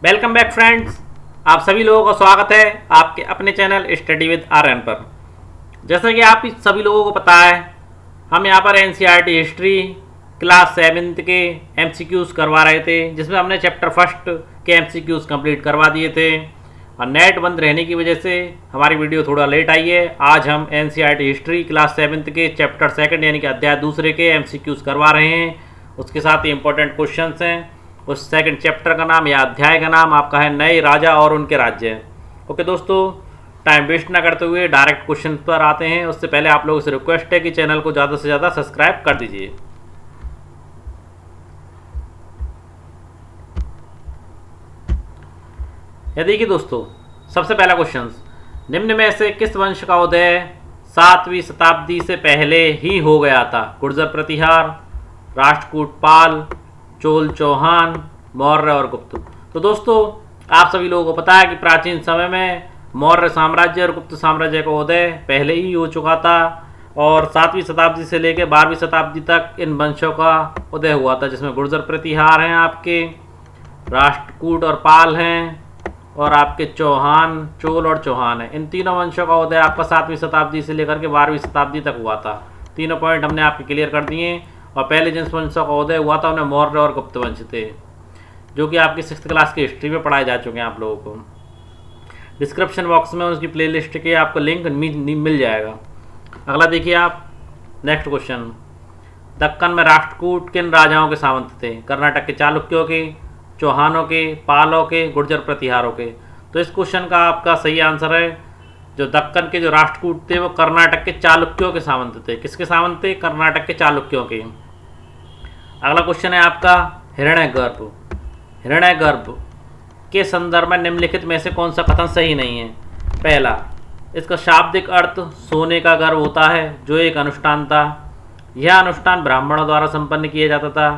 Welcome back friends. आप सभी लोगों का स्वागत है आपके अपने चैनल स्टडी विद आर्यन पर। जैसा कि आप सभी लोगों को पता है, हम यहाँ पर एनसीईआरटी हिस्ट्री क्लास 7th के एमसीक्यूज़ करवा रहे थे, जिसमें हमने चैप्टर फर्स्ट के एमसीक्यूज़ कंप्लीट करवा दिए थे। और नेट बंद रहने की वजह से हमारी वीडियो थोड़ा लेट आई है। आज हम एनसीईआरटी हिस्ट्री क्लास 7th के चैप्टर सेकंड यानी कि अध्याय दूसरे के एमसीक्यूज़ करवा रहे हैं। उसके साथ ही इंपॉर्टेंट क्वेश्चंस हैं। उस सेकंड चैप्टर का नाम या अध्याय का नाम आपका है नए राजा और उनके राज्य। ओके दोस्तों, टाइम वेस्ट ना करते हुए डायरेक्ट क्वेश्चन पर आते हैं। उससे पहले आप लोगों से रिक्वेस्ट है कि चैनल को ज़्यादा से ज़्यादा सब्सक्राइब कर दीजिए। यदि कि दोस्तों सबसे पहला क्वेश्चन, निम्न में से किस वंश का उदय 7वीं शताब्दी से पहले ही हो गया था? गुर्जर प्रतिहार, राष्ट्रकूट पाल, चोल चौहान, मौर्य और गुप्त। तो दोस्तों आप सभी लोगों को पता है कि प्राचीन समय में मौर्य साम्राज्य और गुप्त साम्राज्य का उदय पहले ही हो चुका था और 7वीं शताब्दी से लेकर 12वीं शताब्दी तक इन वंशों का उदय हुआ था, जिसमें गुर्जर प्रतिहार हैं, आपके राष्ट्रकूट और पाल हैं, और आपके चौहान, चोल और चौहान है। इन तीनों वंशों का उदय आपका 7वीं शताब्दी से लेकर के 12वीं शताब्दी तक हुआ था। तीनों पॉइंट हमने आपके क्लियर कर दिए। और पहले जिन वंशों का उदय हुआ था उन्हें मौर्य और गुप्त वंश थे, जो कि आपकी 6th क्लास की हिस्ट्री में पढ़ाए जा चुके हैं आप लोगों को। डिस्क्रिप्शन बॉक्स में उसकी प्लेलिस्ट के आपको लिंक मिल जाएगा। अगला देखिए आप, नेक्स्ट क्वेश्चन, दक्कन में राष्ट्रकूट किन राजाओं के सामंत थे? कर्नाटक के चालुक्यों के, चौहानों के, पालों के, गुर्जर प्रतिहारों के। तो इस क्वेश्चन का आपका सही आंसर है, जो दक्कन के जो राष्ट्रकूट थे वो कर्नाटक के चालुक्यों के सामंत थे। किसके सामंत थे? कर्नाटक के चालुक्यों के। अगला क्वेश्चन है आपका हिरण्यगर्भ। हिरण्यगर्भ के संदर्भ में निम्नलिखित में से कौन सा कथन सही नहीं है? पहला, इसका शाब्दिक अर्थ सोने का गर्भ होता है, जो एक अनुष्ठान था। यह अनुष्ठान ब्राह्मणों द्वारा संपन्न किया जाता था।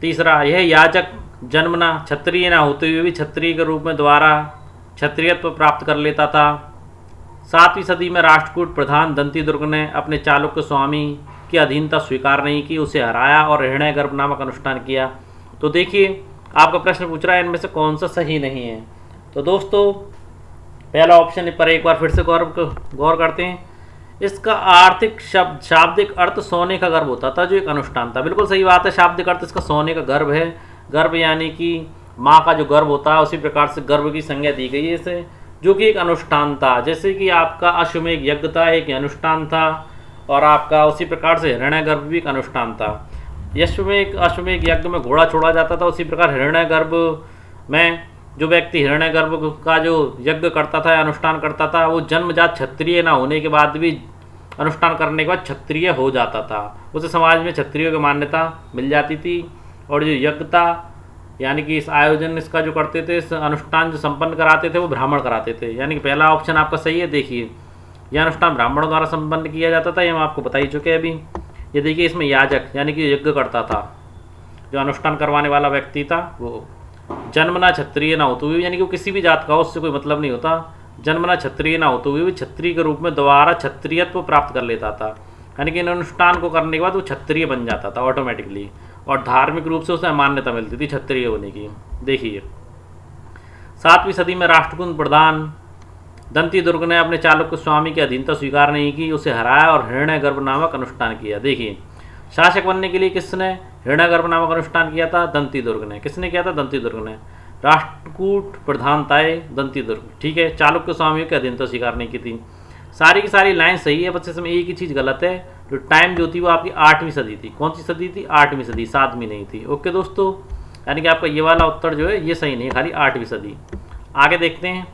तीसरा, यह याजक जन्मना क्षत्रिय न होते हुए भी क्षत्रिय के रूप में द्वारा क्षत्रियत्व प्राप्त कर लेता था। 7वीं सदी में राष्ट्रकूट प्रधान दंती दुर्ग ने अपने चालुक्य स्वामी की अधीनता स्वीकार नहीं की, उसे हराया और हिरण्यगर्भ नामक अनुष्ठान किया। तो देखिए आपका प्रश्न पूछ रहा है इनमें से कौन सा सही नहीं है। तो दोस्तों पहला ऑप्शन पर एक बार फिर से गौर करते हैं। इसका आर्थिक शाब्दिक अर्थ सोने का गर्भ होता था, जो एक अनुष्ठान था। बिल्कुल सही बात है, शाब्दिक अर्थ इसका सोने का गर्भ है। गर्भ यानी कि माँ का जो गर्भ होता है, उसी प्रकार से गर्भ की संज्ञा दी गई है इसे, जो कि एक अनुष्ठान था। जैसे कि आपका अश्वमेध यज्ञ था, एक अनुष्ठान था, और आपका उसी प्रकार से हिरण्यगर्भ भी एक अनुष्ठान था। अश्वमेध यज्ञ में घोड़ा छोड़ा जाता था, उसी प्रकार हिरण्यगर्भ में जो व्यक्ति हिरण्यगर्भ का जो यज्ञ करता था, अनुष्ठान करता था, वो जन्मजात क्षत्रिय ना होने के बाद भी अनुष्ठान करने के बाद क्षत्रिय हो जाता था। उसे समाज में क्षत्रियों की मान्यता मिल जाती थी। और जो यज्ञ था यानी कि इस आयोजन इसका जो करते थे, इस अनुष्ठान जो संपन्न कराते थे, वो ब्राह्मण कराते थे। यानी कि पहला ऑप्शन आपका सही है। देखिए यह अनुष्ठान ब्राह्मणों द्वारा संपन्न किया जाता था, ये हम आपको बता ही चुके हैं अभी। ये देखिए इसमें याजक यानी कि यज्ञ करता था, जो अनुष्ठान करवाने वाला व्यक्ति था, वो जन्मना क्षत्रिय ना होते हुए, यानी कि वो किसी भी जात का हो, उससे कोई मतलब नहीं होता, जन्मना क्षत्रिय ना होते हुए भी क्षत्रिय के रूप में दोबारा क्षत्रियत्व प्राप्त कर लेता था। यानी कि इन अनुष्ठान को करने के बाद वो क्षत्रिय बन जाता था ऑटोमेटिकली, और धार्मिक रूप से उसे मान्यता मिलती थी क्षत्रिय होने की। देखिए 7वीं सदी में राष्ट्रकूट प्रधान दंती दुर्ग ने अपने चालुक्य स्वामी की अधीनता स्वीकार नहीं की, उसे हराया और हिरण्यगर्भ नामक अनुष्ठान किया। देखिए शासक बनने के लिए किसने हिरण्यगर्भ नामक अनुष्ठान किया था? दंती दुर्ग ने। किसने किया था? दंती दुर्ग ने। राष्ट्रकूट प्रधान था दंती दुर्ग, ठीक है। चालुक्य स्वामियों की अधीनता स्वीकार नहीं की थी। सारी की सारी लाइन सही है, बस इसमें एक ही चीज़ गलत है। जो टाइम जो थी वो आपकी 8वीं सदी थी। कौन सी सदी थी? 8वीं सदी, 7वीं नहीं थी। ओके दोस्तों, यानी कि आपका ये वाला उत्तर जो है ये सही नहीं है, खाली 8वीं सदी। आगे देखते हैं।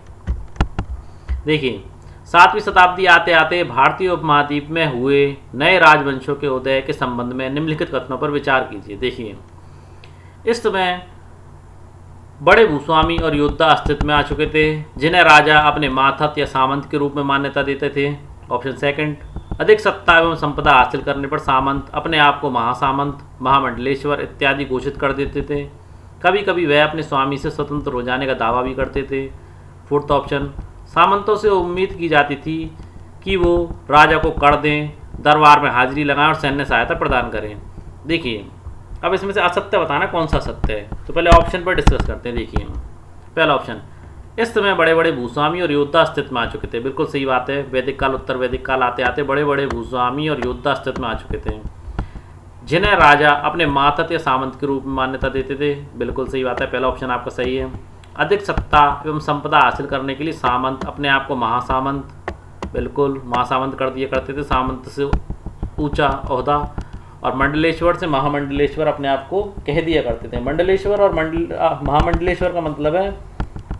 देखिए 7वीं शताब्दी आते आते भारतीय उपमहाद्वीप में हुए नए राजवंशों के उदय के संबंध में निम्नलिखित कथनों पर विचार कीजिए। देखिए इस समय बड़े भूस्वामी और योद्धा अस्तित्व में आ चुके थे, जिन्हें राजा अपने मातहत या सामंत के रूप में मान्यता देते थे। ऑप्शन सेकंड, अधिक सत्ता एवं संपदा हासिल करने पर सामंत अपने आप को महासामंत, महामंडलेश्वर इत्यादि घोषित कर देते थे। कभी कभी वह अपने स्वामी से स्वतंत्र हो जाने का दावा भी करते थे। फोर्थ ऑप्शन, सामंतों से उम्मीद की जाती थी कि वो राजा को कर दें, दरबार में हाजिरी लगाएं और सैन्य सहायता प्रदान करें। देखिए अब इसमें से असत्य बताना कौन सा सत्य है, तो पहले ऑप्शन पर डिस्कस करते हैं। देखिए पहला ऑप्शन, इस समय बड़े बड़े भूस्वामी और योद्धा अस्तित्व में आ चुके थे। बिल्कुल सही बात है। वैदिक काल, उत्तर वैदिक काल आते आते बड़े बड़े भूस्वामी और योद्धा अस्तित्व में आ चुके थे, जिन्हें राजा अपने मातहत या सामंत के रूप में मान्यता देते थे। बिल्कुल सही बात है, पहला ऑप्शन आपका सही है। अधिक सत्ता एवं संपदा हासिल करने के लिए सामंत अपने आप को महासामंत, बिल्कुल महासामंत कर दिया करते थे, सामंत से ऊंचा ओहदा, और मंडलेश्वर से महामंडलेश्वर अपने आप को कह दिया करते थे। मंडलेश्वर और महामंडलेश्वर का मतलब है,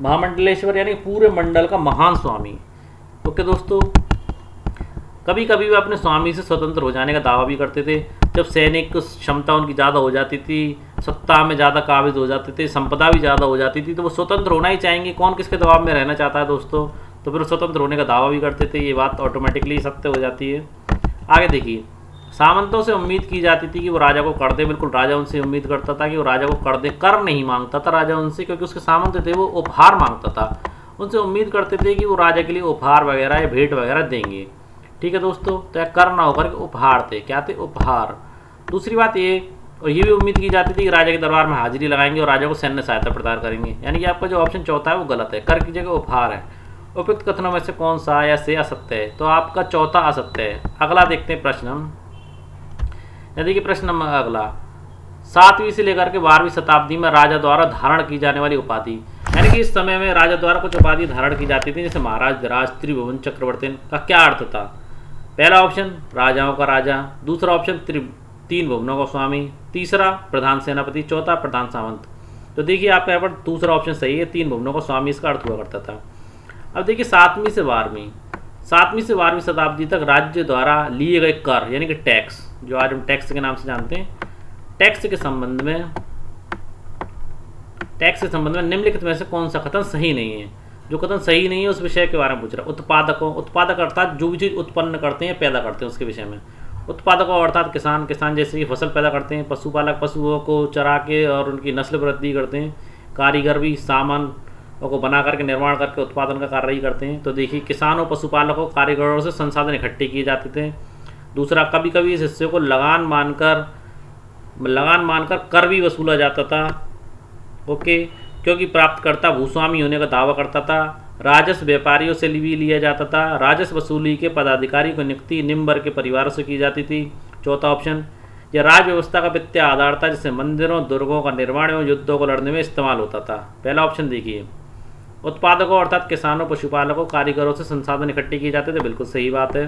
महामंडलेश्वर यानी पूरे मंडल का महान स्वामी। ओके दोस्तों, कभी कभी वे अपने स्वामी से स्वतंत्र हो जाने का दावा भी करते थे। जब सैनिक क्षमता उनकी ज़्यादा हो जाती थी, सत्ता में ज़्यादा काबिज हो जाते थे, संपदा भी ज़्यादा हो जाती थी, तो वो स्वतंत्र होना ही चाहेंगे। कौन किसके दबाव में रहना चाहता है दोस्तों, तो फिर स्वतंत्र होने का दावा भी करते थे। ये बात ऑटोमेटिकली सत्य हो जाती है। आगे देखिए, सामंतों से उम्मीद की जाती थी कि वो राजा को कर दे। बिल्कुल, राजा उनसे उम्मीद करता था कि वो राजा को कर दे। कर नहीं मांगता था राजा उनसे, क्योंकि उसके सामंत थे, वो उपहार मांगता था। उनसे उम्मीद करते थे कि वो राजा के लिए उपहार वगैरह या भेंट वगैरह देंगे। ठीक है दोस्तों, तो यह कर ना होकर के उपहार थे। क्या थे? उपहार। दूसरी बात ये, और ये भी उम्मीद की जाती थी कि राजा के दरबार में हाजिरी लगाएंगे और राजा को सैन्य सहायता प्रदान करेंगे। यानी कि आपका जो ऑप्शन चौथा है वो गलत है। कर की जगह उपहार है। उपयुक्त कथनों में से कौन सा या से असत्य है? तो आपका चौथा असत्य है। अगला देखते हैं प्रश्न हम। देखिए प्रश्न नंबर अगला, 7वीं से लेकर के 12वीं शताब्दी में राजा द्वारा धारण की जाने वाली उपाधि, यानी कि इस समय में राजा द्वारा कुछ उपाधि धारण की जाती थी, जैसे महाराज, धीराज, त्रिभुवन चक्रवर्ती का क्या अर्थ था? पहला ऑप्शन राजाओं का राजा, दूसरा ऑप्शन तीन भुवनों का स्वामी, तीसरा प्रधान सेनापति, चौथा प्रधान सामंत। तो देखिए आपका यहाँ पर दूसरा ऑप्शन सही है, 3 भुवनों का स्वामी इसका अर्थ हुआ करता था। अब देखिए 7वीं से 12वीं शताब्दी तक राज्य द्वारा लिए गए कर यानी कि टैक्स, जो आज हम टैक्स के नाम से जानते हैं, टैक्स के संबंध में निम्नलिखित में से कौन सा कथन सही नहीं है? जो कथन सही नहीं है उस विषय के बारे में पूछ रहा है। उत्पादक अर्थात जो भी चीज़ उत्पन्न करते हैं, पैदा करते हैं, उसके विषय में। उत्पादकों अर्थात किसान जैसे कि फसल पैदा करते हैं। पशुपालक पशुओं को चरा के और उनकी नस्ल वृद्धि करते हैं। कारीगर भी सामान को बना करके निर्माण करके उत्पादन का कार्य ही करते हैं। तो देखिए किसानों, पशुपालकों, कारीगरों से संसाधन इकट्ठे किए जाते थे। दूसरा, कभी कभी इस हिस्से को लगान मानकर कर भी वसूला जाता था। ओके, क्योंकि प्राप्तकर्ता भूस्वामी होने का दावा करता था। राजस्व व्यापारियों से भी लिया जाता था। राजस्व वसूली के पदाधिकारी को नियुक्ति निम्न वर्ग के परिवारों से की जाती थी। चौथा ऑप्शन, यह राज व्यवस्था का वित्तीय आधार था, जिससे मंदिरों, दुर्गों का निर्माण एवं युद्धों को लड़ने में इस्तेमाल होता था। पहला ऑप्शन देखिए, उत्पादकों अर्थात किसानों, पशुपालकों, कारीगरों से संसाधन इकट्ठे किए जाते थे। बिल्कुल सही बात है।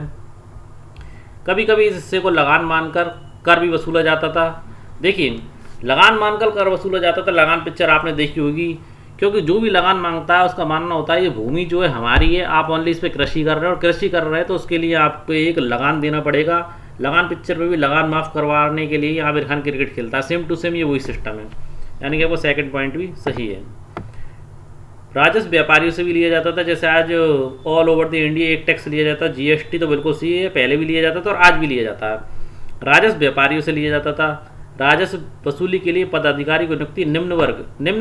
कभी कभी इस हिस्से को लगान मानकर कर भी वसूला जाता था। देखिए लगान मानकर कर वसूला जाता था। लगान पिक्चर आपने देखी होगी, क्योंकि जो भी लगान मांगता है उसका मानना होता है ये भूमि जो है हमारी है, आप ओनली इस पर कृषि कर रहे हैं और कृषि कर रहे हैं तो उसके लिए आपको एक लगान देना पड़ेगा। लगान पिक्चर में भी लगान माफ़ करवाने के लिए आमिर खान क्रिकेट खेलता है। सेम टू सेम ये वही सिस्टम है, यानी कि आपको सेकंड पॉइंट भी सही है। राजस्व व्यापारियों से भी लिया जाता था, जैसे आज ऑल ओवर द इंडिया एक टैक्स लिया जाता है, जीएसटी, तो बिल्कुल सही है, पहले भी लिया जाता था और आज भी लिया जाता है। राजस्व व्यापारियों से लिया जाता था। राजस्व वसूली के लिए पदाधिकारी को नियुक्ति निम्न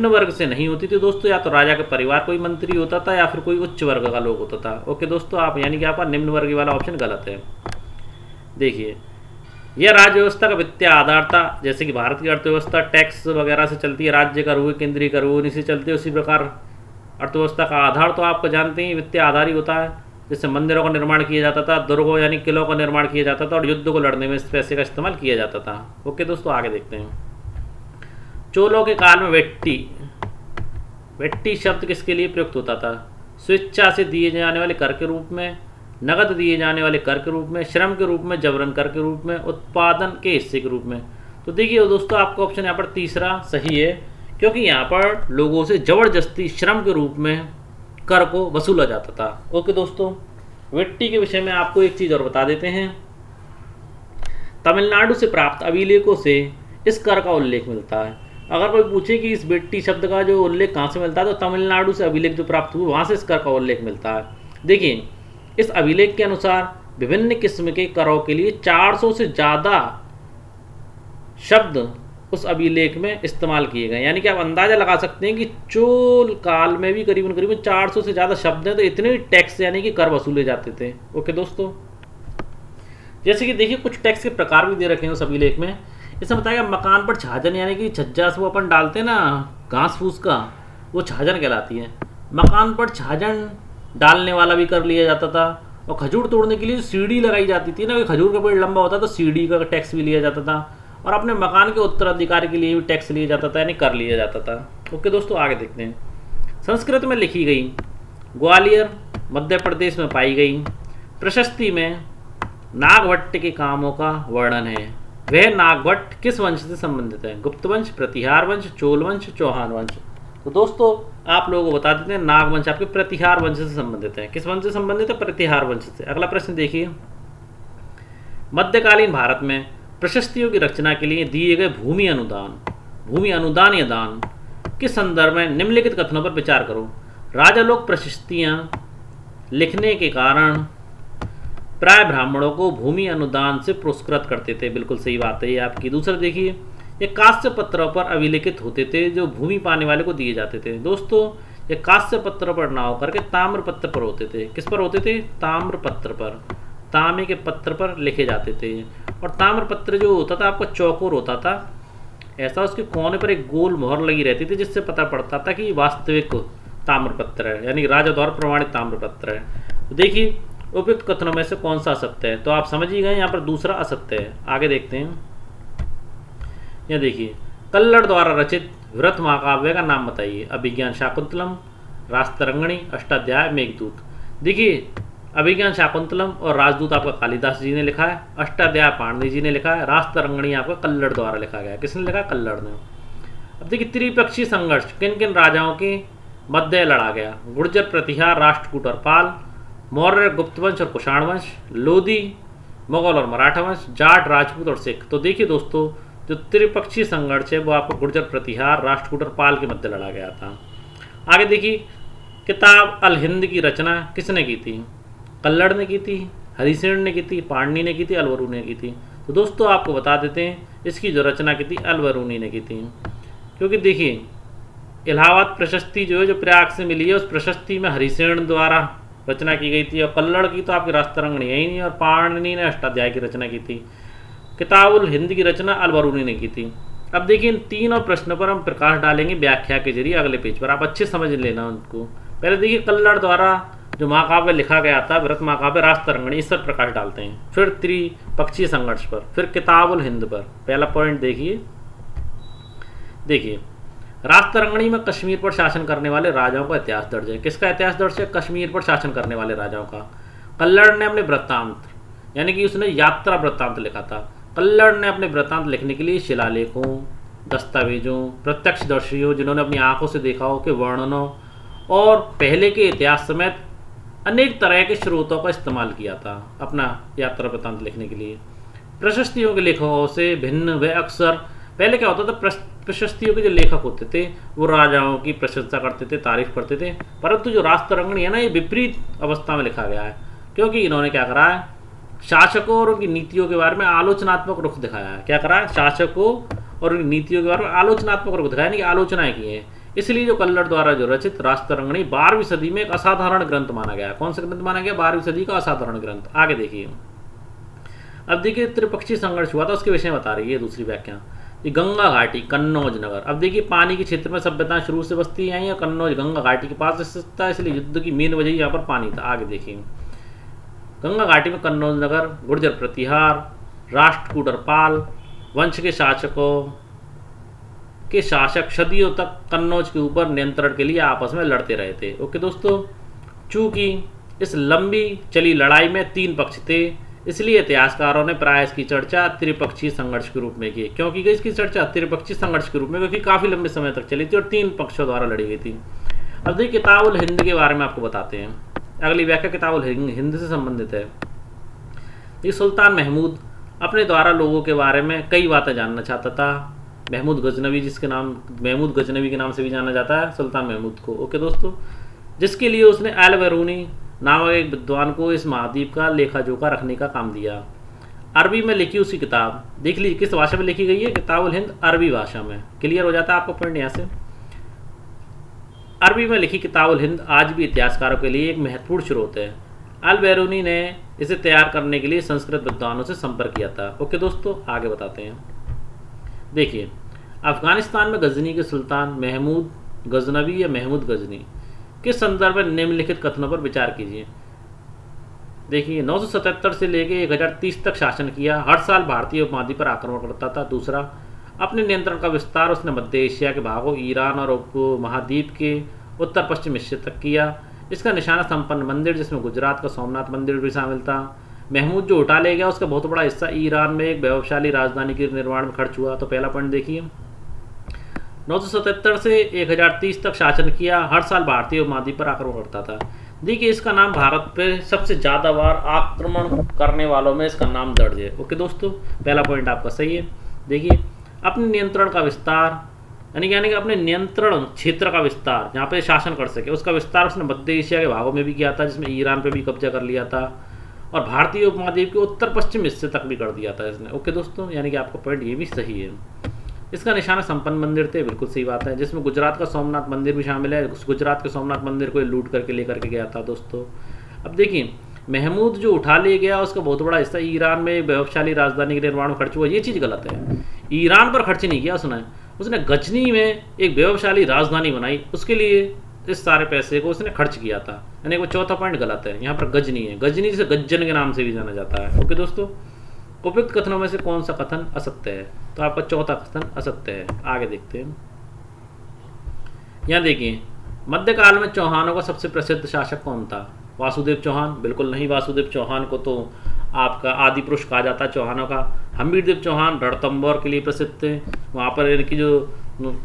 वर्ग से नहीं होती थी दोस्तों, या तो राजा के परिवार कोई मंत्री होता था या फिर कोई उच्च वर्ग का लोग होता था। ओके दोस्तों, आप यानी कि आपका निम्न वर्ग वाला ऑप्शन गलत है। देखिए यह राज्य व्यवस्था का वित्तीय आधार था, जैसे कि भारत की अर्थव्यवस्था टैक्स वगैरह से चलती है, राज्य कर हुए, केंद्रीय कर हुए, इसी चलते उसी प्रकार अर्थव्यवस्था का आधार तो आपको जानते हैं वित्तीय आधार ही होता है, जिससे मंदिरों का निर्माण किया जाता था, दुर्गों यानी किलों का निर्माण किया जाता था और युद्ध को लड़ने में इस पैसे का इस्तेमाल किया जाता था। ओके दोस्तों, आगे देखते हैं। चोलों के काल में वेट्टी शब्द किसके लिए प्रयुक्त होता था? स्वेच्छा से दिए जाने वाले कर के रूप में, नगद दिए जाने वाले कर के रूप में, श्रम के रूप में, जबरन कर के रूप में, उत्पादन के हिस्से के रूप में। तो देखिए दोस्तों, आपका ऑप्शन यहाँ पर तीसरा सही है, क्योंकि यहाँ पर लोगों से जबरदस्ती श्रम के रूप में कर को वसूला जाता था। ओके दोस्तों, वेट्टी के विषय में आपको एक चीज़ और बता देते हैं। तमिलनाडु से प्राप्त अभिलेखों से इस कर का उल्लेख मिलता है। अगर कोई पूछे कि इस वेट्टी शब्द का जो उल्लेख कहाँ से मिलता है, तो तमिलनाडु से अभिलेख जो प्राप्त हुए वहाँ से इस कर का उल्लेख मिलता है। देखिए इस अभिलेख के अनुसार विभिन्न किस्म के करों के लिए 400 से ज़्यादा शब्द उस अभिलेख में इस्तेमाल किए गए, यानी कि आप अंदाजा लगा सकते हैं कि चोल काल में भी करीबन 400 से ज़्यादा शब्द हैं, तो इतने टैक्स यानी कि कर वसूले जाते थे। ओके दोस्तों, जैसे कि देखिए कुछ टैक्स के प्रकार भी दे रखे हैं उस अभिलेख में। इसमें बताया मकान पर छाजन यानी कि छज्जा से वो अपन डालते हैं ना घास फूस का, वो छाजन कहलाती है। मकान पर छाजन डालने वाला भी कर लिया जाता था। और खजूर तोड़ने के लिए सीढ़ी लगाई जाती थी ना, कि खजूर का पेड़ लंबा होता तो सीढ़ी का टैक्स भी लिया जाता था। और अपने मकान के उत्तराधिकारी के लिए भी टैक्स लिया जाता था, यानी कर लिया जाता था। ओके दोस्तों, आगे देखते हैं। संस्कृत में लिखी गई ग्वालियर मध्य प्रदेश में पाई गई प्रशस्ति में नागभट्ट के कामों का वर्णन है। वह नागभट्ट किस वंश से संबंधित है? गुप्त वंश, प्रतिहार वंश, चोल वंश, चौहान वंश। तो दोस्तों आप लोगों को बता देते हैं, नागवंश आपके प्रतिहार वंश से संबंधित है। किस वंश से संबंधित है? प्रतिहार वंश से। अगला प्रश्न देखिए, मध्यकालीन भारत में प्रशस्तियों की रचना के लिए दिए गए भूमि अनुदान या दान के संदर्भ में निम्नलिखित कथनों पर विचार करो। राजा लोग प्रशस्तियां लिखने के कारण प्राय ब्राह्मणों को भूमि अनुदान से पुरस्कृत करते थे। बिल्कुल सही बात है ये आपकी। दूसरा देखिए, ये कांस्य पत्रों पर अभिलिखित होते थे जो भूमि पाने वाले को दिए जाते थे। दोस्तों ये कांस्य पत्रों पर ना होकर के ताम्र पत्र पर होते थे। किस पर होते थे? ताम्र पत्र पर, तांबे के पत्र पर लिखे जाते थे। और ताम्र पत्र जो होता था आपका चौकोर होता था ऐसा, उसके कोने पर एक गोल मोहर लगी रहती थी जिससे पता पड़ता था कि वास्तविक ताम्र पत्र है, यानी राजा द्वारा प्रमाणित ताम्र पत्र है। तो देखिए उपयुक्त कथनों में से कौन सा असत्य है? तो आप समझ ही गए, यहाँ पर दूसरा असत्य है। आगे देखते हैं। यह देखिए, कल्लड़ द्वारा रचित वृत महाकाव्य का नाम बताइए। अभिज्ञान शाकुंतलम, राजतरंगिणी, अष्टाध्याय, मेघदूत। देखिए अभिज्ञान शाकुंतलम और राजदूत आपका कालिदास जी ने लिखा है, अष्टाध्याय पाणिनि जी ने लिखा है, राजतरंगिणी आपका कल्लड़ द्वारा लिखा गया है। किसने लिखा? कल्लड़ ने। अब देखिए, त्रिपक्षीय संघर्ष किन किन राजाओं के मध्य लड़ा गया? गुर्जर, प्रतिहार, राष्ट्रकूट और पाल, मौर्य, गुप्तवंश और कुषाण वंश, लोधी, मुगल और मराठा वंश, जाट, राजपूत और सिख। तो देखिए दोस्तों, जो त्रिपक्षीय संघर्ष है वो आपको गुर्जर, प्रतिहार, राष्ट्रकूट और पाल के मध्य लड़ा गया था। आगे देखिए, किताब अल हिंद की रचना किसने की थी? कल्लड़ ने की थी, हरिसेन ने की थी, पाणिनि ने की थी, अलवरूनी ने की थी। तो दोस्तों आपको बता देते हैं, इसकी जो रचना की थी अलवरूनी ने की थी। क्योंकि देखिए इलाहाबाद प्रशस्ति जो है, जो प्रयाग से मिली है, उस प्रशस्ति में हरिसेन द्वारा रचना की गई थी। और कल्लड़ की तो आपकी राजतरंगिणी है ही नहीं, और पाणिनि ने अष्टाध्याय की रचना की थी। किताबुल हिंद की रचना अलवरूनी ने की थी। अब देखिए, इन तीनों प्रश्नों पर हम प्रकाश डालेंगे व्याख्या के जरिए अगले पेज पर। आप अच्छे समझ लेना उनको। पहले देखिए, कल्लड़ द्वारा जो महाकाव्य लिखा गया था, वृत महाकाव्य, राजतरंगिणी, इस पर प्रकाश डालते हैं। फिर त्रिपक्षीय संघर्ष पर, फिर किताबुल हिंद पर। पहला पॉइंट देखिए, राजतरंगिणी में कश्मीर पर शासन करने वाले राजाओं का इतिहास दर्ज है। किसका इतिहास दर्ज है? कश्मीर पर शासन करने वाले राजाओं का। कल्लड़ ने अपने वृत्तांत, यानी कि उसने यात्रा वृत्तांत लिखा था। कल्लड़ ने अपने वृत्तांत लिखने के लिए शिलालेखों, दस्तावेजों, प्रत्यक्षदर्शियों जिन्होंने अपनी आंखों से देखा हो के वर्णनों और पहले के इतिहास समेत अनेक तरह के स्रोतों का इस्तेमाल किया था अपना यात्रा वृत्तांत लिखने के लिए। प्रशस्तियों के लेखकों से भिन्न वे अक्सर, पहले क्या होता था, प्रशस्तियों के जो लेखक होते थे वो राजाओं की प्रशंसा करते थे, तारीफ करते थे। परंतु जो राजतरंगिणी है ना, ये विपरीत अवस्था में लिखा गया है। क्योंकि इन्होंने क्या करा है, शासकों और उनकी नीतियों के बारे में आलोचनात्मक रुख दिखाया है। क्या करा है? शासकों और उनकी नीतियों के बारे में आलोचनात्मक रुख दिखाया, यानी कि आलोचनाएं की है। इसलिए जो कल्लड़ द्वारा जो रचित राजतरंगिणी 12वीं सदी में एक असाधारण ग्रंथ माना गया। कौन सा ग्रंथ माना गया? 12वीं सदी का असाधारण ग्रंथ। आगे देखिए, अब देखिए त्रिपक्षीय संघर्ष हुआ था, उसके विषय में बता रही है दूसरी व्याख्या। ये गंगा घाटी, कन्नौज नगर। अब देखिए, पानी के क्षेत्र में सभ्यताएं शुरू से बसती आई हैं। कन्नौज गंगा घाटी के पास स्थित था, इसलिए युद्ध की मेन वजह यहाँ पर पानी था। आगे देखिए, गंगा घाटी में कन्नौज नगर, गुर्जर, प्रतिहार, राष्ट्रकूट और पाल वंश के शासक सदियों तक कन्नौज के ऊपर नियंत्रण के लिए आपस में लड़ते रहे थे। ओके दोस्तों, चूंकि इस लंबी चली लड़ाई में 3 पक्ष थे, इसलिए इतिहासकारों ने प्राय इसकी चर्चा त्रिपक्षीय संघर्ष के रूप में की। क्यों की गई इसकी चर्चा त्रिपक्षीय संघर्ष के रूप में? क्योंकि काफी लंबे समय तक चली थी और 3 पक्षों द्वारा लड़ी गई थी। अब देखिए, किताबुल हिंद के बारे में आपको बताते हैं। अगली व्याख्या किताबुल हिंद से संबंधित है। ये सुल्तान महमूद अपने द्वारा लोगों के बारे में कई बातें जानना चाहता था। महमूद गजनवी, जिसके नाम महमूद गजनवी के नाम से भी जाना जाता है सुल्तान महमूद को। ओके दोस्तों, जिसके लिए उसने अलवरूनी नामक एक विद्वान को इस महाद्वीप का लेखा जोखा रखने का काम दिया। अरबी में लिखी उसकी किताब देख लीजिए, किस भाषा में लिखी गई है? किताबुल हिंद अरबी भाषा में। क्लियर हो जाता है आपका पॉइंट यहाँ से। अरबी में लिखी किताबुल हिंद आज भी इतिहासकारों के लिए एक महत्वपूर्ण स्रोत है। अलबैरूनी ने इसे तैयार करने के लिए संस्कृत विद्वानों से संपर्क किया था। ओके दोस्तों, आगे बताते हैं। देखिए, अफगानिस्तान में गजनी के सुल्तान महमूद गजनवी या महमूद गजनी। किस संदर्भ में निम्नलिखित कथनों पर विचार कीजिए। देखिए 977 से लेके 1030 तक शासन किया, हर साल भारतीय उपमहाद्वीप पर आक्रमण करता था। दूसरा, अपने नियंत्रण का विस्तार उसने मध्य एशिया के भागों, ईरान और उपमहाद्वीप के उत्तर पश्चिम हिस्से तक किया। इसका निशाना संपन्न मंदिर, जिसमें गुजरात का सोमनाथ मंदिर भी शामिल था। महमूद जो उठा ले गया, उसका बहुत बड़ा हिस्सा ईरान में एक वैभवशाली राजधानी के निर्माण में खर्च हुआ। तो पहला पॉइंट देखिए, 977 से 1030 तक शासन किया, हर साल भारतीय उपमहाद्वीप पर आक्रमण करता था। देखिए इसका नाम भारत पे सबसे ज़्यादा बार आक्रमण करने वालों में इसका नाम दर्ज है। ओके दोस्तों, पहला पॉइंट आपका सही है। देखिए अपने नियंत्रण का विस्तार, यानी कि अपने नियंत्रण क्षेत्र का विस्तार, जहाँ पे शासन कर सके, उसका विस्तार उसने मध्य एशिया के भागों में भी किया था, जिसमें ईरान पे भी कब्जा कर लिया था, और भारतीय उपमहाद्वीप के उत्तर पश्चिम हिस्से तक भी कर दिया था इसने। ओके दोस्तों, यानी कि आपका पॉइंट ये भी सही है। इसका निशाना संपन्न मंदिर थे, बिल्कुल सही बात है, जिसमें गुजरात का सोमनाथ मंदिर भी शामिल है। गुजरात के सोमनाथ मंदिर को लूट करके लेकर के गया था दोस्तों। अब देखिए महमूद जो उठा ले गया, उसका बहुत बड़ा हिस्सा ईरान में वैभवशाली राजधानी के निर्माण में खर्च हुआ। ये चीज़ गलत है, ईरान पर खर्च नहीं किया उसने गजनी में एक वैभवशाली राजधानी बनाई, उसके लिए इस सारे पैसे को उसने खर्च किया था। यानी वो चौथा पॉइंट गलत है, यहाँ पर गजनी है, गजनी जिसे गज्जन के नाम से भी जाना जाता है। ओके दोस्तों, उपयुक्त कथनों में से कौन सा कथन असत्य है। तो आपका चौथा कथन असत्य है। आगे देखते हैं, यहाँ देखिए मध्यकाल में चौहानों का सबसे प्रसिद्ध शासक कौन था। वासुदेव चौहान, बिल्कुल नहीं। वासुदेव चौहान को तो आपका आदि पुरुष कहा जाता है चौहानों का। हमीरदेव चौहान रणथंभौर के लिए प्रसिद्ध थे। वहाँ पर इनकी जो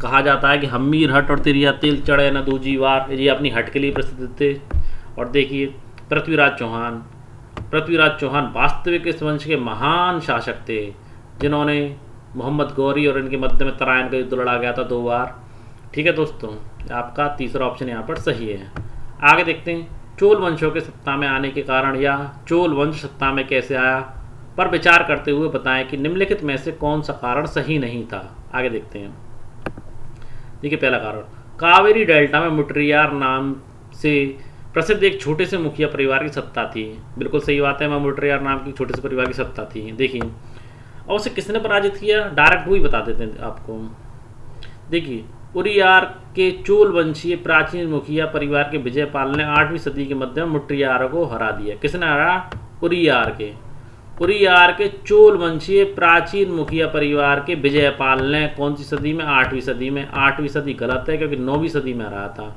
कहा जाता है कि हमीर हट और तिरिया तिल चढ़े न दूजी वार, ये अपनी हट के लिए प्रसिद्ध थे। और देखिए पृथ्वीराज चौहान वास्तविक इस वंश के महान शासक थे, जिन्होंने मोहम्मद गौरी और इनके मध्य में तराइन का युद्ध लड़ा गया था 2 बार। ठीक है दोस्तों, आपका तीसरा ऑप्शन यहाँ पर सही है। आगे देखते हैं, चोल वंशों के सत्ता में आने के कारण या चोल वंश सत्ता में कैसे आया पर विचार करते हुए बताएं कि निम्नलिखित में से कौन सा कारण सही नहीं था। आगे देखते हैं, देखिए पहला कारण, कावेरी डेल्टा में मुट्रियार नाम से प्रसिद्ध एक छोटे से मुखिया परिवार की सत्ता थी। बिल्कुल सही बात है, मुट्रियार नाम की छोटे से परिवार की सत्ता थी। देखिए और उसे किसने पराजित किया, डायरेक्ट वही बता देते हैं आपको। देखिए उरियार के चोल वंशीय प्राचीन मुखिया परिवार के विजयपाल ने 8वीं सदी के मध्य में मुट्रियारों को हरा दिया। किसने हरा, उरियार के चोल वंशीय प्राचीन मुखिया परिवार के विजयपाल ने कौन सी सदी में, 8वीं सदी में। 8वीं सदी गलत है, क्योंकि 9वीं सदी में हरा था।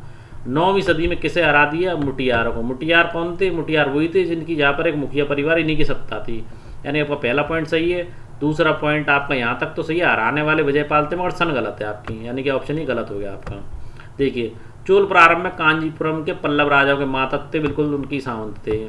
9वीं सदी में किसे हरा दिया, मुटियारों को। मुटियार कौन थे, मुटियार वही थे जिनकी जहाँ पर एक मुखिया परिवार इन्हीं की सत्ता थी। यानी आपका पहला पॉइंट सही है। दूसरा पॉइंट आपका यहाँ तक तो सही है, हराने वाले विजयपाल थे, मगर सन गलत है आपकी, यानी कि ऑप्शन ही गलत हो गया आपका। देखिए चोल प्रारंभ में कांजीपुरम के पल्लव राजाओं के मातहत थे, बिल्कुल उनकी सामंत थे।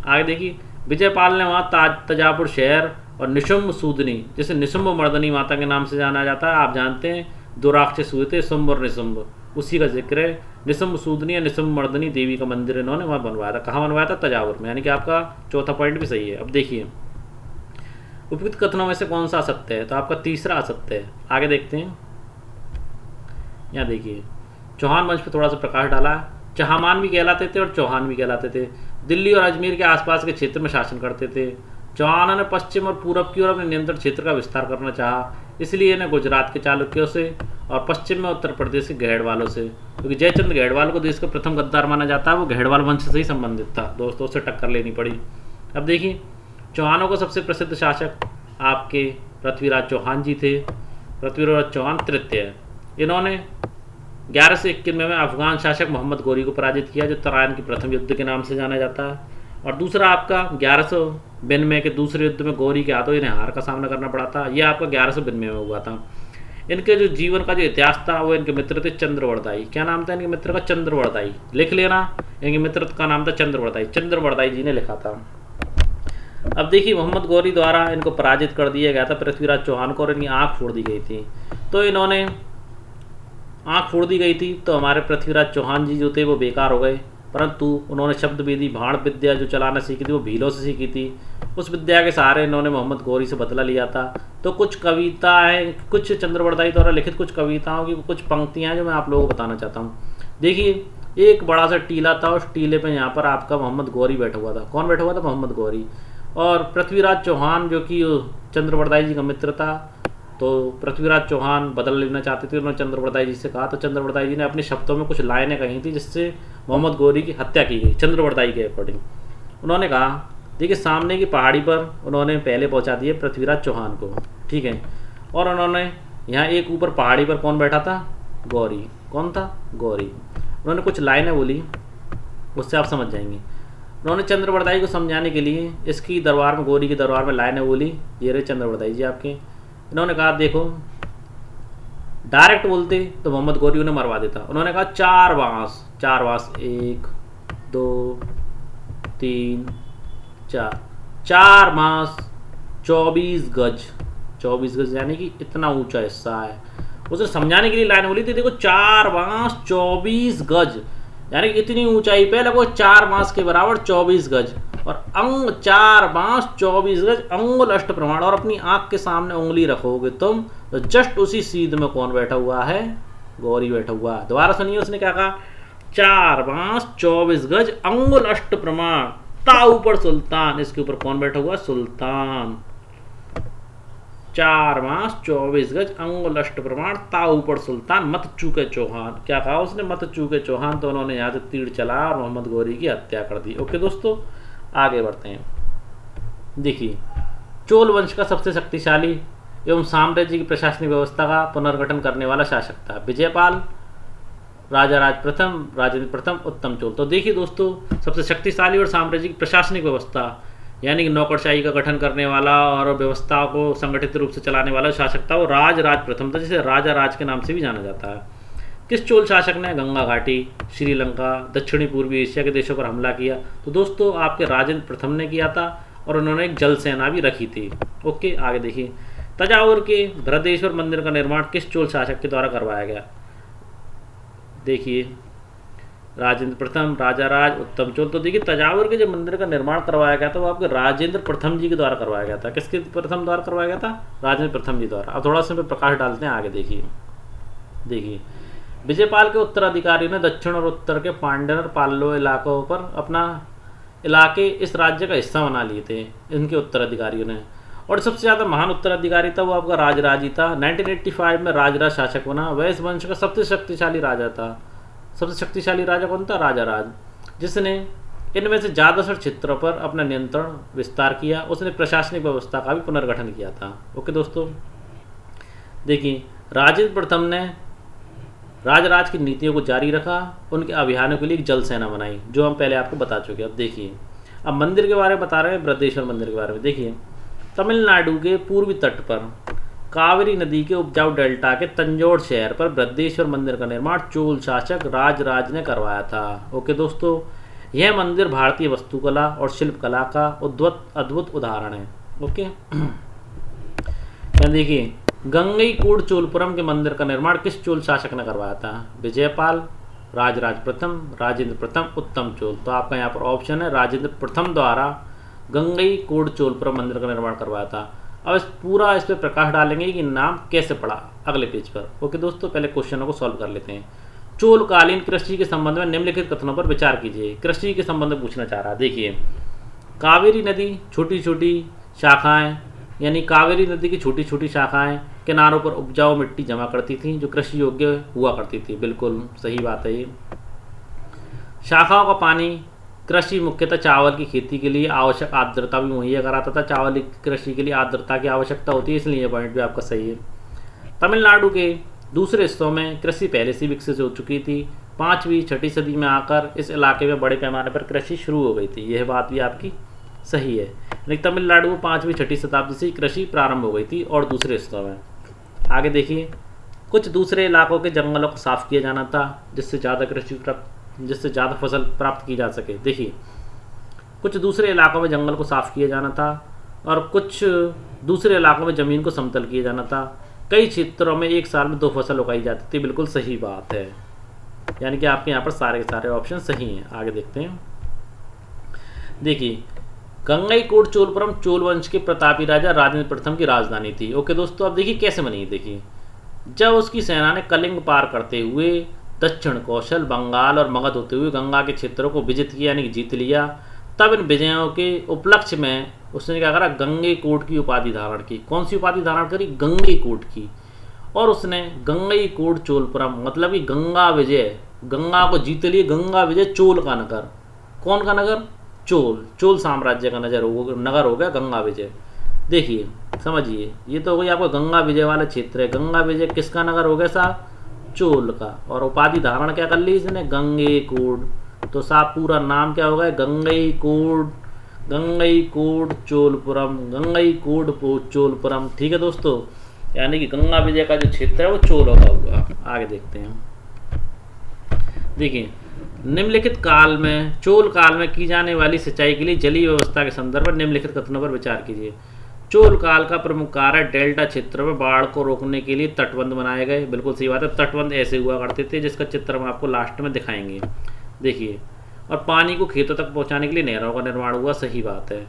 आगे देखिए विजयपाल ने वहाँ तजापुर शहर और निशुम्भ सूदनी, जिसे निशुम्भ मर्दनी माता के नाम से जाना जाता है, आप जानते हैं 2 राक्षस हुए थे, शुंभ और निशुम्भ, उसी का जिक्र है। निशुम्भ सूदनी या निशुम्भ मर्दनी देवी का मंदिर इन्होंने वहाँ बनवाया था। कहाँ बनवाया था, तजापुर में, यानी कि आपका चौथा पॉइंट भी सही है। अब देखिए उपयुक्त कथनों में से कौन सा असत्य है, तो आपका तीसरा असत्य है। आगे देखते हैं, यहाँ देखिए चौहान वंश पर थोड़ा सा प्रकाश डाला। चहामान भी कहलाते थे और चौहान भी कहलाते थे। दिल्ली और अजमेर के आसपास के क्षेत्र में शासन करते थे। चौहानों ने पश्चिम और पूरब की ओर अपने नियंत्रण क्षेत्र का विस्तार करना चाहा, इसलिए इन्हें गुजरात के चालुक्यों से और पश्चिम में उत्तर प्रदेश के गहड़वालों से, क्योंकि जयचंद गहड़वाल को देश का प्रथम गद्दार माना जाता है, वो गहड़वाल वंश से ही संबंधित था दोस्तों, उससे टक्कर लेनी पड़ी। अब देखिए चौहानों को सबसे प्रसिद्ध शासक आपके पृथ्वीराज चौहान जी थे। पृथ्वीराज चौहान तृतीय, इन्होंने 1191 में अफगान शासक मोहम्मद गौरी को पराजित किया, जो तराइन के प्रथम युद्ध के नाम से जाना जाता है। और दूसरा आपका 1192 के दूसरे युद्ध में गौरी के हाथों इन्हें हार का सामना करना पड़ा था। यह आपका 1192 में हुआ था। इनके जो जीवन का जो इतिहास था वो इनके मित्र थे चंद्रवरदाई। क्या नाम था इनके मित्र का, चंद्रवरदाई, लिख लेना, इनके मित्र का नाम था चंद्रवरदाई। चंद्रवरदाई जी ने लिखा था। अब देखिए मोहम्मद गौरी द्वारा इनको पराजित कर दिया गया था पृथ्वीराज चौहान को, और इनकी आँख फोड़ दी गई थी। तो इन्होंने आँख फोड़ दी गई थी तो हमारे पृथ्वीराज चौहान जी जो थे वो बेकार हो गए, परंतु उन्होंने शब्द वेदी भाण विद्या जो चलाना सीखी थी वो भीलों से सीखी थी। उस विद्या के सहारे इन्होंने मोहम्मद गौरी से बदला लिया था। तो कुछ कविताएं, कुछ चंद्रवरदाई द्वारा लिखित कुछ कविताओं की कुछ पंक्तियां जो मैं आप लोगों को बताना चाहता हूँ। देखिए एक बड़ा सा टीला था, उस टीले पे यहाँ पर आपका मोहम्मद गौरी बैठा हुआ था। कौन बैठा हुआ था, मोहम्मद गौरी। और पृथ्वीराज चौहान जो कि चंद्रवरदाई जी का मित्र था, तो पृथ्वीराज चौहान बदला लेना चाहते थे, उन्होंने चंद्रवरदाई जी से कहा, तो चंद्रवरदाई जी ने अपने शब्दों में कुछ लाइनें कही थी जिससे मोहम्मद गौरी की हत्या की गई। चंद्रवरदाई के अकॉर्डिंग उन्होंने कहा, देखिए सामने की पहाड़ी पर उन्होंने पहले पहुंचा दिए पृथ्वीराज चौहान को, ठीक है, और उन्होंने यहाँ एक ऊपर पहाड़ी पर कौन बैठा था, गौरी। कौन था, गौरी। उन्होंने कुछ लाइनें बोली, उससे आप समझ जाएंगे। उन्होंने चंद्रवरदाई को समझाने के लिए इसकी दरबार में, गौरी के दरबार में लाइनें बोली, ये रहे चंद्रवरदाई जी आपके। इन्होंने कहा देखो डायरेक्ट बोलते तो मोहम्मद गौरी उन्हें मरवा देता। उन्होंने कहा 4 बांस, 4 बांस, 1 2 3 4, 4 बांस 24 गज, 24 गज यानी कि इतना ऊंचा हिस्सा है। उसे समझाने के लिए लाइन बोली थी, देखो 4 बांस 24 गज यानी कि इतनी ऊंचाई पे लगो 4 बांस के बराबर 24 गज, और अंग 4 बांस 24 गज अंगुल अष्ट प्रमाण, और अपनी आंख के सामने उंगली रखोगे तुम तो जस्ट उसी सीध में कौन बैठा हुआ है, गौरी बैठा हुआ है। दोबारा सुनिए उसने क्या कहा, 4 बांस 24 गज अंगुल अष्ट प्रमाण ता ऊपर सुल्तान, इसके ऊपर कौन बैठा हुआ, सुल्तान। 4 बांस 24 गज अंगुल अष्ट प्रमाण ता ऊपर सुल्तान मत चूके चौहान। क्या कहा उसने, मत चूके चौहान। तो उन्होंने यहाँ से तीर चला और मोहम्मद गौरी की हत्या कर दी। ओके दोस्तों, आगे बढ़ते हैं। देखिए चोल वंश का सबसे शक्तिशाली एवं साम्राज्य की प्रशासनिक व्यवस्था का पुनर्गठन करने वाला शासक था विजयपाल, राजा राज प्रथम, राजेंद्र प्रथम, उत्तम चोल। तो देखिए दोस्तों, सबसे शक्तिशाली और साम्राज्यिक प्रशासनिक व्यवस्था यानी कि नौकरशाही का गठन करने वाला और व्यवस्था को संगठित रूप से चलाने वाला शासक था वो राज प्रथम था, जिसे राजा राज के नाम से भी जाना जाता है। किस चोल शासक ने गंगा घाटी, श्रीलंका, दक्षिणी पूर्वी एशिया के देशों पर हमला किया? तो दोस्तों आपके राजेंद्र प्रथम ने किया था, और उन्होंने एक जल सेना भी रखी थी। ओके, आगे देखिए। तंजावुर के बृहदेश्वर मंदिर का निर्माण किस चोल शासक के द्वारा करवाया गया? देखिए राजेंद्र प्रथम, राजा राज, उत्तम चोल। तो देखिए तंजावुर के जो मंदिर का निर्माण करवाया गया था वो आपके राजेंद्र प्रथम जी के द्वारा करवाया गया था। किसके प्रथम द्वारा करवाया गया था? राजेंद्र प्रथम जी द्वारा। अब थोड़ा सा पे प्रकाश डालते हैं, आगे देखिए विजयपाल के उत्तराधिकारियों ने दक्षिण और उत्तर के पांड्य पाल्लो इलाकों पर अपना इलाके इस राज्य का हिस्सा बना लिए थे इनके उत्तराधिकारियों ने, और सबसे ज़्यादा महान उत्तराधिकारी था वो आपका राजराज ही था। 1985 में राजराज शासक बना। वह इस वंश का सबसे शक्तिशाली राजा था। सबसे शक्तिशाली राजा कौन था? राजा राज, जिसने इनमें से ज़्यादातर क्षेत्रों पर अपना नियंत्रण विस्तार किया। उसने प्रशासनिक व्यवस्था का भी पुनर्गठन किया था। ओके दोस्तों, देखिए राजेंद्र प्रथम ने राजराज की नीतियों को जारी रखा, उनके अभियानों के लिए एक जल सेना बनाई, जो हम पहले आपको बता चुके। अब देखिए, अब मंदिर के बारे में बता रहे हैं, बृहदेश्वर मंदिर के बारे में। देखिए तमिलनाडु के पूर्वी तट पर कावेरी नदी के उपजाऊ डेल्टा के तंजौर शहर पर बृहदेश्वर मंदिर का निर्माण चोल शासक राजराज ने करवाया था। ओके दोस्तों, यह मंदिर भारतीय वास्तुकला और शिल्पकला का अद्भुत उदाहरण है। ओके, यहाँ देखिए गंगईकोंड चोलपुरम के मंदिर का निर्माण किस चोल शासक ने करवाया था? विजयपाल, राजराज प्रथम, राजेंद्र प्रथम, उत्तम चोल। तो आपका यहाँ पर ऑप्शन है राजेंद्र प्रथम द्वारा गंगईकोंड चोलपुरम मंदिर का निर्माण करवाया था। अब इस पर प्रकाश डालेंगे कि नाम कैसे पड़ा अगले पेज पर। ओके दोस्तों, पहले क्वेश्चनों को सॉल्व कर लेते हैं। चोलकालीन कृषि के संबंध में निम्नलिखित कथनों पर विचार कीजिए। कृषि के संबंध में पूछना चाह रहा है। देखिए कावेरी नदी छोटी छोटी शाखाएं, यानी कावेरी नदी की छोटी छोटी शाखाएं किनारों पर उपजाऊ मिट्टी जमा करती थी जो कृषि योग्य हुआ करती थी। बिल्कुल सही बात है ये। शाखाओं का पानी कृषि मुख्यतः चावल की खेती के लिए आवश्यक आर्द्रता भी मुहैया कराता था। चावल की कृषि के लिए आर्द्रता की आवश्यकता होती है, इसलिए ये पॉइंट भी आपका सही है। तमिलनाडु के दूसरे हिस्सों में कृषि पहले से विकसित हो चुकी थी। 5वीं 6वीं सदी में आकर इस इलाके में बड़े पैमाने पर कृषि शुरू हो गई थी। यह बात भी आपकी सही है। लेकिन तमिलनाडु में 5वीं 6वीं शताब्दी से कृषि प्रारंभ हो गई थी और दूसरे हिस्सों में। आगे देखिए, कुछ दूसरे इलाकों के जंगलों को साफ किया जाना था जिससे ज़्यादा फसल प्राप्त की जा सके। देखिए कुछ दूसरे इलाकों में जंगल को साफ किया जाना था और कुछ दूसरे इलाकों में ज़मीन को समतल किया जाना था। कई क्षेत्रों में एक साल में 2 फसल उगाई जाती थी। बिल्कुल सही बात है, यानी कि आपके यहाँ पर सारे के सारे ऑप्शन सही हैं। आगे देखते हैं। देखिए गंगईकोंड चोलपुरम चोल वंश के प्रतापी राजा राजेंद्र प्रथम की राजधानी थी। ओके दोस्तों, अब देखिए कैसे बनी। देखिए जब उसकी सेना ने कलिंग पार करते हुए दक्षिण कौशल, बंगाल और मगध होते हुए गंगा के क्षेत्रों को विजित किया, यानी कि जीत लिया, तब इन विजयों के उपलक्ष्य में उसने क्या करा, गंगईकोट की उपाधि धारण की। कौन सी उपाधि धारण करी? गंगईकोट की। और उसने गंगईकोट चोलपुरम, मतलब कि गंगा विजय, गंगा को जीत लिए, गंगा विजय चोल का नगर। कौन का नगर? चोल, चोल साम्राज्य का नगर हो गया गंगा विजय। देखिए समझिए, ये तो हो गई आपको गंगा विजय वाला क्षेत्र है। गंगा विजय किसका नगर हो गया साहब? चोल का। और उपाधि धारण क्या कर ली इसने? गंगईकोट। तो साहब पूरा नाम क्या होगा? गंगईकोट, गंगईकोट चोलपुरम, गंगईकोट चोलपुरम। ठीक है दोस्तों, यानी कि गंगा विजय का जो क्षेत्र है वो चोलों का हुआ। आगे देखते हैं। देखिए, निम्नलिखित काल में, चोल काल में की जाने वाली सिंचाई के लिए जलीय व्यवस्था के संदर्भ में निम्नलिखित कथनों पर विचार कीजिए। चोल काल का प्रमुख कार्य डेल्टा क्षेत्र में बाढ़ को रोकने के लिए तटबंध बनाए गए। बिल्कुल सही बात है, तटबंध ऐसे हुआ करते थे जिसका चित्र हम आपको लास्ट में दिखाएंगे। देखिए, और पानी को खेतों तक पहुंचाने के लिए नहरों का निर्माण हुआ। सही बात है।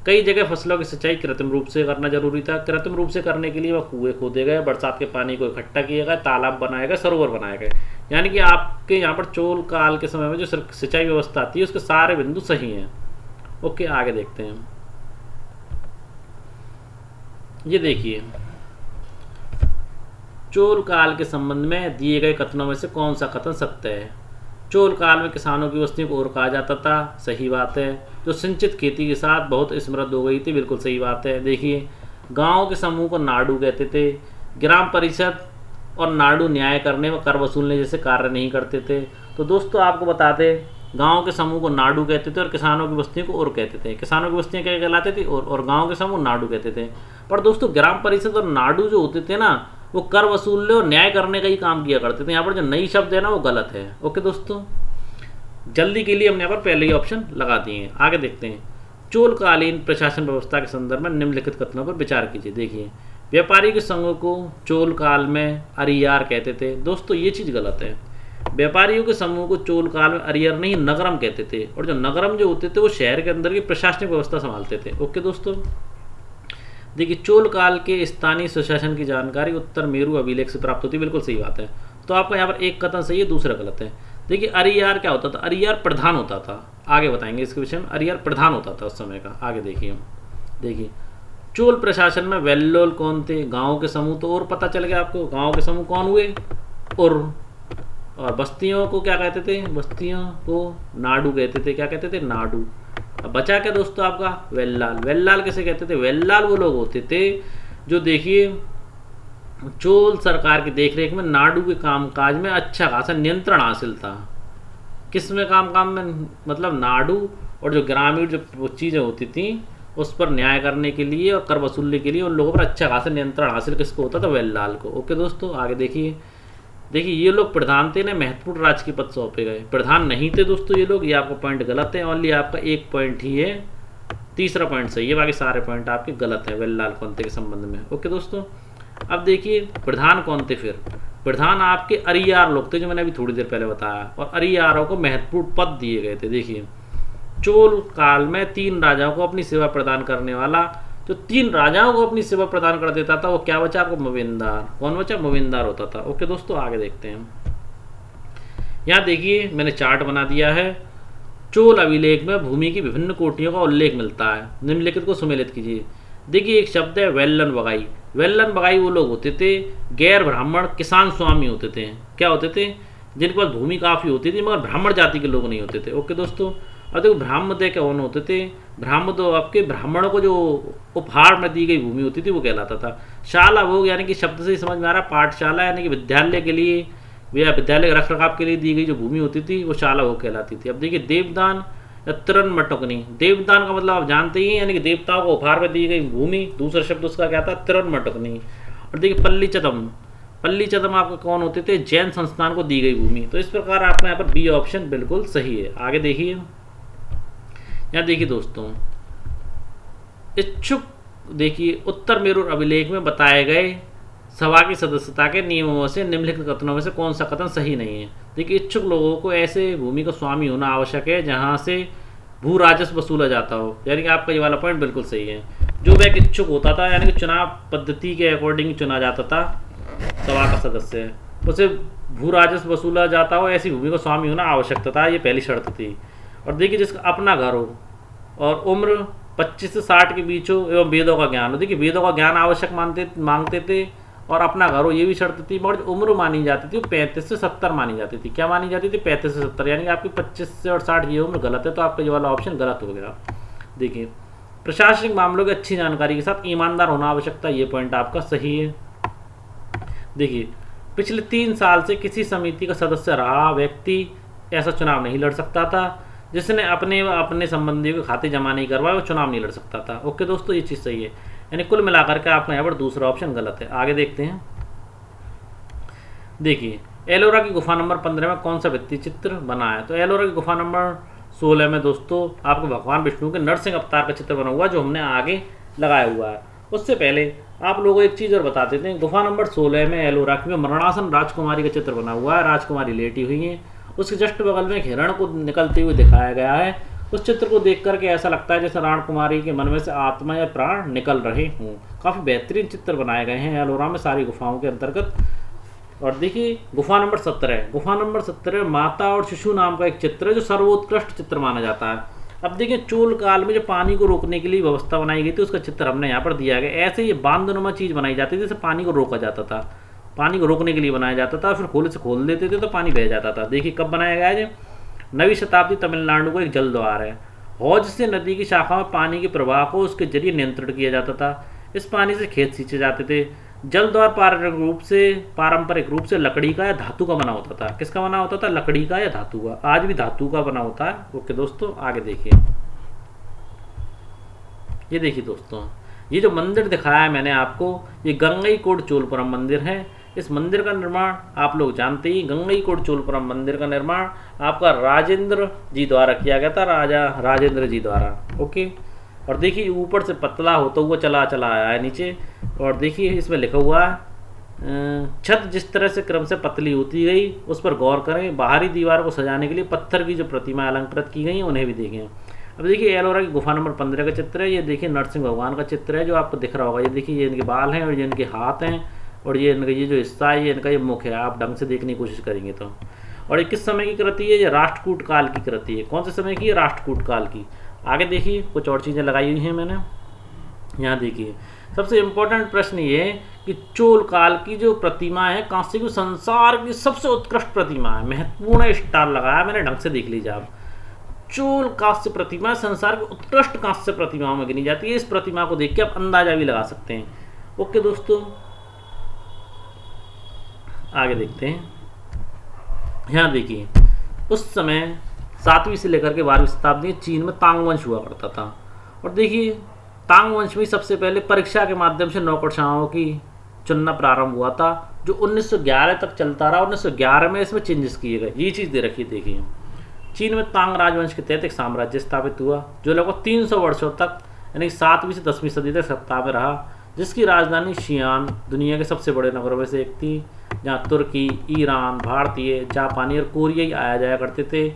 कई जगह फसलों की सिंचाई कृत्रिम रूप से करना जरूरी था। कृत्रिम रूप से करने के लिए वह कुएं खोदे गए, बरसात के पानी को इकट्ठा किया गया, तालाब बनाए गए, सरोवर बनाए गए। यानी कि आपके यहाँ पर चोल काल के समय में जो सिंचाई व्यवस्था आती है उसके सारे बिंदु सही हैं। ओके, आगे देखते हैं। ये देखिए, चोल काल के संबंध में दिए गए कथनों में से कौन सा कथन सत्य है? चोल काल में किसानों की बस्तियों को और कहा जाता था। सही बात है। जो सिंचित खेती के साथ बहुत समृद्ध हो गई थी। बिल्कुल सही बात है। देखिए, गांवों के समूह को नाडू कहते थे। ग्राम परिषद और नाडू न्याय करने व कर वसूलने जैसे कार्य नहीं करते थे। तो दोस्तों आपको बताते, गांव के समूह को नाडू कहते थे और किसानों की बस्तियों को और कहते थे। किसानों की बस्तियाँ क्या कहलाते थे? और गाँव के समूह नाडू कहते थे। पर दोस्तों ग्राम परिषद और नाडू जो होते थे ना, वो कर वसूलने और न्याय करने का ही काम किया करते थे। यहाँ पर जो नई शब्द है ना वो गलत है। ओके दोस्तों, जल्दी के लिए हमने यहाँ पर पहले ही ऑप्शन लगा दिए हैं। आगे देखते हैं। चोलकालीन प्रशासन व्यवस्था के संदर्भ में निम्नलिखित कथनों पर विचार कीजिए। देखिए, व्यापारी के संघों को चोल काल में अरियार कहते थे। दोस्तों ये चीज़ गलत है। व्यापारियों के समूह को चोल काल में अरियर नहीं नगरम कहते थे। और जो नगरम जो होते थे वो शहर के अंदर की प्रशासनिक व्यवस्था संभालते थे। ओके दोस्तों, देखिए, चोल काल के स्थानीय सुशासन की जानकारी उत्तर मेरू अभिलेख से प्राप्त होती है। बिल्कुल सही बात है। तो आपका यहाँ पर एक कथन सही है, दूसरा गलत है। देखिए, अरियार क्या होता था? अरियार प्रधान होता था। आगे बताएंगे इसके विषय में। अरियार प्रधान होता था उस समय का। आगे देखिए, चोल प्रशासन में वेल्लोल कौन थे? गाँव के समूह। तो और पता चल गया आपको, गाँव के समूह कौन हुए? और बस्तियों को क्या कहते थे? बस्तियों को नाडू कहते थे। क्या कहते थे? नाडू। अब बचा क्या दोस्तों आपका? वेल्लाल। वेल्लाल किसे कहते थे? वेल्लाल वो लोग होते थे जो, देखिए, चोल सरकार की देखरेख में नाडू के कामकाज में अच्छा खासा नियंत्रण हासिल था। किस में? काम में, मतलब नाडू और जो ग्रामीण जो चीज़ें होती थी उस पर न्याय करने के लिए और कर वसूलने के लिए उन लोगों पर अच्छा खासा नियंत्रण हासिल किसको होता था? वेल्लाल को। ओके दोस्तों, आगे देखिए, ये लोग प्रधान थे ना, महत्वपूर्ण राज के पद सौंपे गए। प्रधान नहीं थे दोस्तों ये लोग। ये आपका पॉइंट गलत है। ओनली आपका एक पॉइंट ही है, तीसरा पॉइंट सही है, बाकी सारे पॉइंट आपके गलत है वेल्लाल कौन थे के संबंध में। ओके दोस्तों, अब देखिए प्रधान कौन थे फिर? प्रधान आपके अरियार लोग थे जो मैंने अभी थोड़ी देर पहले बताया। और अरियारों को महत्वपूर्ण पद दिए गए थे। देखिए, चोल काल में 3 राजाओं को अपनी सेवा प्रदान करने वाला, जो 3 राजाओं को अपनी सेवा प्रदान कर देता था, वो क्या बचा आपको? मविंदार। कौन बचा? मविंदार होता था। ओके दोस्तों, आगे देखते हैं। यहाँ देखिए, मैंने चार्ट बना दिया है। चोल अभिलेख में भूमि की विभिन्न कोटियों का उल्लेख मिलता है। निम्नलिखित को सुमेलित कीजिए। देखिए, एक शब्द है वेल्लन बगाई। वेल्लन बगाई वो लोग होते थे, गैर ब्राह्मण किसान स्वामी होते थे। क्या होते थे? जिनके पास भूमि काफ़ी होती थी मगर ब्राह्मण जाति के लोग नहीं होते थे। ओके दोस्तों, और देखो ब्राह्मण क्या होते थे? ब्राह्मण तो आपके ब्राह्मणों को जो उपहार में दी गई भूमि होती थी वो कहलाता था। शाला भोग, यानी कि शब्द से ही समझ में आ रहा, पाठशाला यानी कि विद्यालय के लिए या विद्यालय के रखरखाव के लिए दी गई जो भूमि होती थी वो शाला भोग कहलाती थी। अब देखिए, देवदान या तिरन मटकनी। देवदान का मतलब आप जानते ही हैं, यानी कि देवताओं को उपहार में दी गई भूमि। दूसरा शब्द उसका क्या था? तिरन मटकनी। और देखिए, पल्ली चदम। पल्ली चदम आपके कौन होते थे? जैन संस्थान को दी गई भूमि। तो इस प्रकार आपका यहाँ पर बी ऑप्शन बिल्कुल सही है। आगे देखिए, यहाँ देखिए दोस्तों, इच्छुक, देखिए, उत्तर मेरू अभिलेख में बताए गए सभा की सदस्यता के नियमों से निम्नलिखित कथनों में से कौन सा कथन सही नहीं है? देखिए, इच्छुक लोगों को ऐसे भूमि का स्वामी होना आवश्यक है जहाँ से भू राजस्व वसूला जाता हो। यानी कि आपका ये वाला पॉइंट बिल्कुल सही है। जो व्यक्ति इच्छुक होता था, यानी कि चुनाव पद्धति के अकॉर्डिंग चुना जाता था सभा का सदस्य, उसे भू राजस्व वसूला जाता हो, ऐसी भूमि का स्वामी होना आवश्यक था। ये पहली शर्त थी। और देखिए, जिसका अपना घर हो और उम्र 25 से 60 के बीच हो एवं वेदों का ज्ञान हो। देखिए वेदों का ज्ञान आवश्यक मांगते थे और अपना घर हो, ये भी शर्त थी। मगर जो उम्र मानी जाती थी वो 35 से 70 मानी जाती थी। क्या मानी जाती थी? 35 से 70, यानी कि आपकी 25 से और 60 ये उम्र गलत है, तो आपका ये वाला ऑप्शन गलत हो गया। देखिए प्रशासनिक मामलों की अच्छी जानकारी के साथ ईमानदार होना आवश्यक था, ये पॉइंट आपका सही है। देखिए पिछले 3 साल से किसी समिति का सदस्य रहा व्यक्ति ऐसा चुनाव नहीं लड़ सकता था। जिसने अपने संबंधियों के खाते जमा नहीं करवाए वो चुनाव नहीं लड़ सकता था। ओके दोस्तों, ये चीज़ सही है। यानी कुल मिलाकर के आपका यहाँ पर दूसरा ऑप्शन गलत है। आगे देखते हैं। देखिए एलोरा की गुफा नंबर 15 में कौन सा भित्ति चित्र बना है? तो एलोरा की गुफा नंबर 16 में दोस्तों आपको भगवान विष्णु के नरसिंह अवतार का चित्र बना हुआ, जो हमने आगे लगाया हुआ है। उससे पहले आप लोगों को एक चीज़ और बता देते हैं। गुफा नंबर 16 में एलोरा की में मरणासन राजकुमारी का चित्र बना हुआ है। राजकुमारी लेटी हुई है, उसके जस्ट बगल में एक हिरण को निकलते हुए दिखाया गया है। उस चित्र को देख करके ऐसा लगता है जैसे राजकुमारी के मन में से आत्मा या प्राण निकल रहे हों। काफ़ी बेहतरीन चित्र बनाए गए हैं एलोरा में सारी गुफाओं के अंतर्गत। और देखिए गुफा नंबर 17 माता और शिशु नाम का एक चित्र है, जो सर्वोत्कृष्ट चित्र माना जाता है। अब देखिए चोल काल में जो पानी को रोकने के लिए व्यवस्था बनाई गई थी, उसका चित्र हमने यहाँ पर दिया गया। ऐसे ये बांधनुमा चीज़ बनाई जाती थी, जैसे पानी को रोका जाता था, पानी को रोकने के लिए बनाया जाता था, फिर खोले से खोल देते थे तो पानी बह जाता था। देखिए कब बनाया गया है? 9वीं शताब्दी तमिलनाडु को एक जल द्वार है। हौज से नदी की शाखा में पानी के प्रवाह को उसके जरिए नियंत्रित किया जाता था। इस पानी से खेत सींचे जाते थे। जल द्वार पारंपरिक रूप से लकड़ी का या धातु का बना होता था। किसका बना होता था? लकड़ी का या धातु का। आज भी धातु का बना होता है। ओके दोस्तों, आगे देखिए। ये देखिए दोस्तों, ये जो मंदिर दिखाया है मैंने आपको, ये गंगईकोंड चोलपुरम मंदिर है। इस मंदिर का निर्माण आप लोग जानते ही, गंगईकोंड चोलपुरम मंदिर का निर्माण आपका राजेंद्र जी द्वारा किया गया था, राजा राजेंद्र जी द्वारा। ओके, और देखिए ऊपर से पतला होता हुआ चला आया है नीचे। और देखिए इसमें लिखा हुआ है छत जिस तरह से क्रम से पतली होती गई उस पर गौर करें। बाहरी दीवार को सजाने के लिए पत्थर की जो प्रतिमा अलंकृत की गई हैं उन्हें भी देखें। अब देखिए एलोरा की गुफा नंबर 15 का चित्र है। ये देखिए नरसिंह भगवान का चित्र है, जो आपको दिख रहा होगा। ये देखिए ये इनके बाल हैं और ये इनके हाथ हैं और ये इनका ये जो हिस्सा है ये इनका ये मुख है। आप ढंग से देखने की कोशिश करेंगे तो। और ये किस समय की कृति है? ये राष्ट्रकूट काल की कृति है। कौन से समय की है? राष्ट्रकूट काल की। आगे देखिए कुछ और चीज़ें लगाई हुई हैं मैंने। यहाँ देखिए सबसे इम्पोर्टेंट प्रश्न ये है कि चोल काल की जो प्रतिमा है कांस्य की संसार की सबसे उत्कृष्ट प्रतिमा है। महत्वपूर्ण स्टार लगाया मैंने, ढंग से देख लीजिए आप। चोल कांस्य प्रतिमा संसार की उत्कृष्ट कांस्य प्रतिमाओं में गिनी जाती है। इस प्रतिमा को देख के आप अंदाजा भी लगा सकते हैं। ओके दोस्तों, आगे देखते हैं। यहाँ देखिए उस समय 7वीं से लेकर के 12वीं शताब्दी चीन में तांग वंश हुआ करता था। और देखिए तांग वंश में सबसे पहले परीक्षा के माध्यम से नौकरशाहों की चुनना प्रारंभ हुआ था, जो 1911 तक चलता रहा। 1911 में इसमें चेंजेस किए गए। ये चीज़ दे रखी है देखिए। चीन में तांग राजवंश के तहत एक साम्राज्य स्थापित हुआ, जो लगभग 300 वर्षों तक यानी 7वीं से 10वीं सदी तक सत्ता में रहा, जिसकी राजधानी शियान दुनिया के सबसे बड़े नगरों में से एक थी, जहाँ तुर्की, ईरान, भारतीय, जापानी और कोरियाई आया जाया करते थे।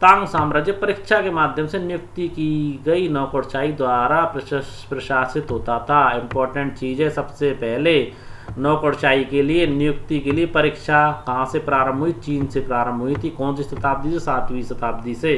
तांग साम्राज्य परीक्षा के माध्यम से नियुक्ति की गई नौकरशाही द्वारा प्रशासित होता था। इम्पोर्टेंट चीज़ है, सबसे पहले नौकरशाही के लिए नियुक्ति के लिए परीक्षा कहाँ से प्रारंभ हुई? चीन से प्रारंभ हुई थी। कौन सी शताब्दी से? 7वीं शताब्दी से।